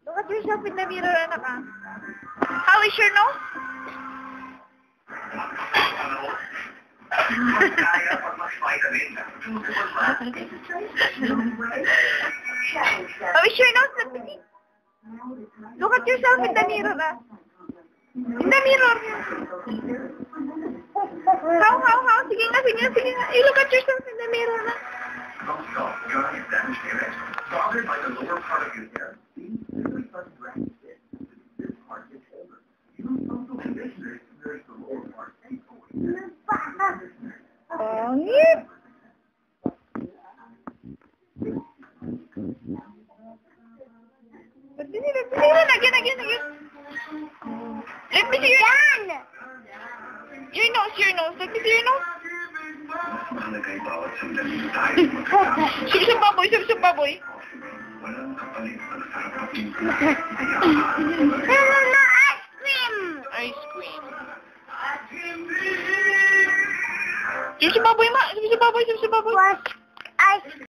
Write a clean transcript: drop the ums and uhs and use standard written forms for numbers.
Look at yourself in the mirror, anak ah. How is your nose? How is your nose? Look at yourself in the mirror ah. In the mirror. How? Sige nga. You look at yourself in the mirror na. Don't stop. Your eyes damage the image. Bothered by the lower part of your hair, these really sudden grafts fit. This part gets older. Use social conditioners to nourish the lower part and Pangit. Again. Let me see your nose. Let me see your nose. Mahalaga bawat sandali tayo Sub baboy. Walang kapalit ang sarap at Ice cream. Sub baboy, ma. Sub baboy.